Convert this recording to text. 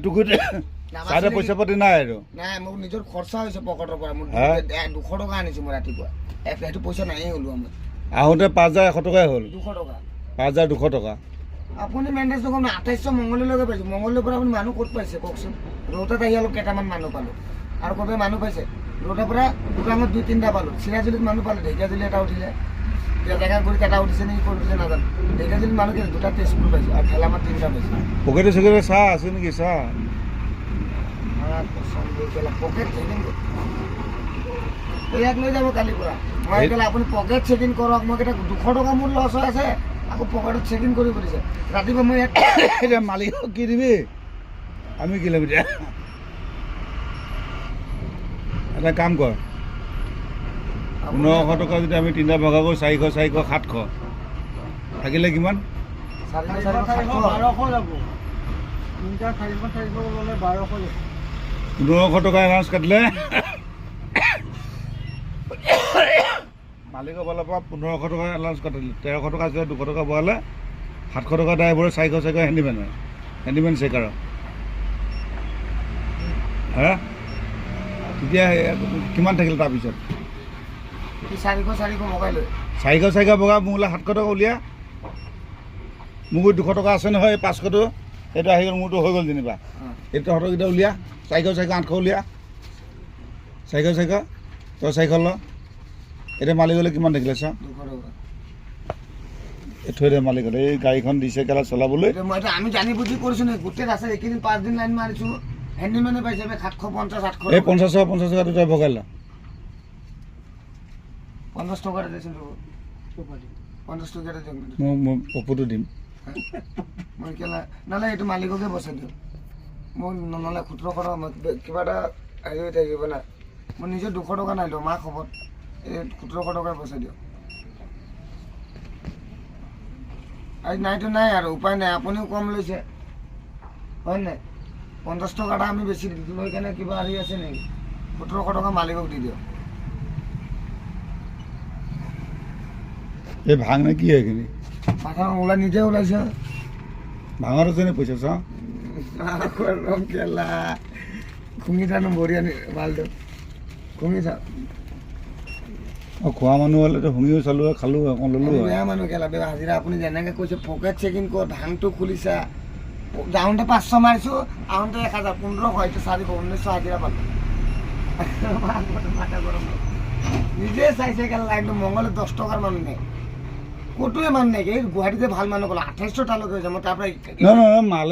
টুকুতে চাইডে পইচা পাতি নাই আৰু নাই মোৰ নিজৰ খৰচা হৈছে পকেটৰ পৰা মোৰ 200 টকা আনিছোঁ মই ৰাতিপুৱা সেইটো পইচা নাইয়ে ওলোৱা মই আহোঁতে 5,100 টকাই হ'ল 200 টকা 5,200 টকা আপুনি মেইনটেনেঞ্চ নকম 2800 মংগললৈকে পাইছোঁ মংগললৈৰ পৰা আপুনি মানুহ ক'ত পাইছে কওকচোন ৰৌতাত আহি অলপ কেইটামান মানুহ পালোঁ আৰু ক'ৰবাত মানুহ পাইছে ৰৌতাৰ পৰা দুটাঙত 2-3টা পালোঁ চিৰাজুলিত মানুহ পালোঁ ঢেকীয়াজুলি এটা উঠিলে জেগাগুৰিত এটা উঠিছে নেকি ক'ত উঠিছে নাজানো ঢেকীয়াজুলিত মানুহ কিন্তু 2টা তেজপুৰ পাইছোঁ আৰু ঠেলামাত 3টা পাইছোঁ পকেটে চকেটে চাহ আছে নেকি চাহ পকেট চেকিং ইয়াক লৈ যাব কালিৰ পৰা মই ক'লে আপুনি পকেট চেকিং কৰক মই কেইটা 200 টকা মোৰ লছ হৈ আছে আকৌ পকেটত চেকিং কৰি কৰিছে ৰাতিপুৱা মই এতিয়া মালিকক কি দিবি আমি কি ল'ম এতিয়া এটা কাম কৰ 900 টকা যদি আমি 3টা ভগা কৰোঁ 400 700 থাকিলে কিমান 1200 যাব 3টা 400 ল'লে 1200 900 টকা এনাউন্স কাটিলে মালিকৰ ফালৰ পৰা 1500 টকা এনাউন্স কাটিলে 1300 টকা আছিলে 200 টকা বঢ়ালে 700 টকা ড্ৰাইভাৰে 400 হেণ্ডিমেন চেকাৰৰ হা তেতিয়া কিমান থাকিল তাৰপিছত 400 মগাই লৈ 400 বগা মোলৈ 700 টকা উলিয়া মোৰ 200 টকা আছে নহয় 500টো সেইটো আহি গ'ল মোৰতো হৈ গ'ল যেনিবা এইটো তহঁতকেইটা উলিয়া 400 800 উলিয়া 400 তই 400 ল এতিয়া মালিকলৈ কিমান থাকিলে চা 200 টকা থৈ দে মালিকত এই গাড়ীখন দিছে কেলা চলাবলৈ আমি জানি বুজি কৰিছোঁ নে গোটেই ৰাস্তাত এইকেইদিন 5 দিন লাইন মাৰিছোঁ হেণ্ডিমেনে পাইছে 750 800 এই 50 টকা তই ভগাই ল 50 টকা দিছিল 50 টকা দিম মই পপুটো দিম মই কেলা নালে এইটো মালিককে বচাই দিওঁ মই নহ'লে 17 টকা কিবা এটা হেৰি হৈ থাকিব না মই নিজৰ 200 টকা নাই দিওঁ মাক খবৰ এই 17 টকা বচাই দিওঁ আজি নাইতো নাই আৰু উপায় নাই আপুনিও কম লৈছে হয় নাই 50 টকাটা আমি বেছি লৈ কেনে কিবা হেৰি আছে নেকি 1700 টকা মালিকক দি দিওঁ এই ভাং নে কি এইখিনি মাথা ওলাই নিজে ওলাইছে ভাঙৰ আছে নে পইচা চা কেলা খুঙি থানো বঢ়িয়া মালটো খুঙি থা খোৱা মানুহ হ'লেতো শুঙিও চালোঁ খালোঁ অকণ ল'লোঁ বেয়া মানুহ কেলা বেয়া হাজিৰা আপুনি যেনেকৈ কৈছে পকেট চেকিং কৰ ধানটো খুলিছা যাওঁতে 500 মাৰিছোঁ আহোঁতে 1000 1500 হয়তো 400 1900 হাজিৰা পালোঁ মাথা গৰম নিজে চাইছে কেলা লাইনটো মংগলে 10 টকাৰ মানুহ নাই ক'তোৱে মানুহ নাই গুৱাহাটীতে ভাল মানুহ ক'লে 2800 টালৈকে হৈছে মই তাৰ পৰা মালে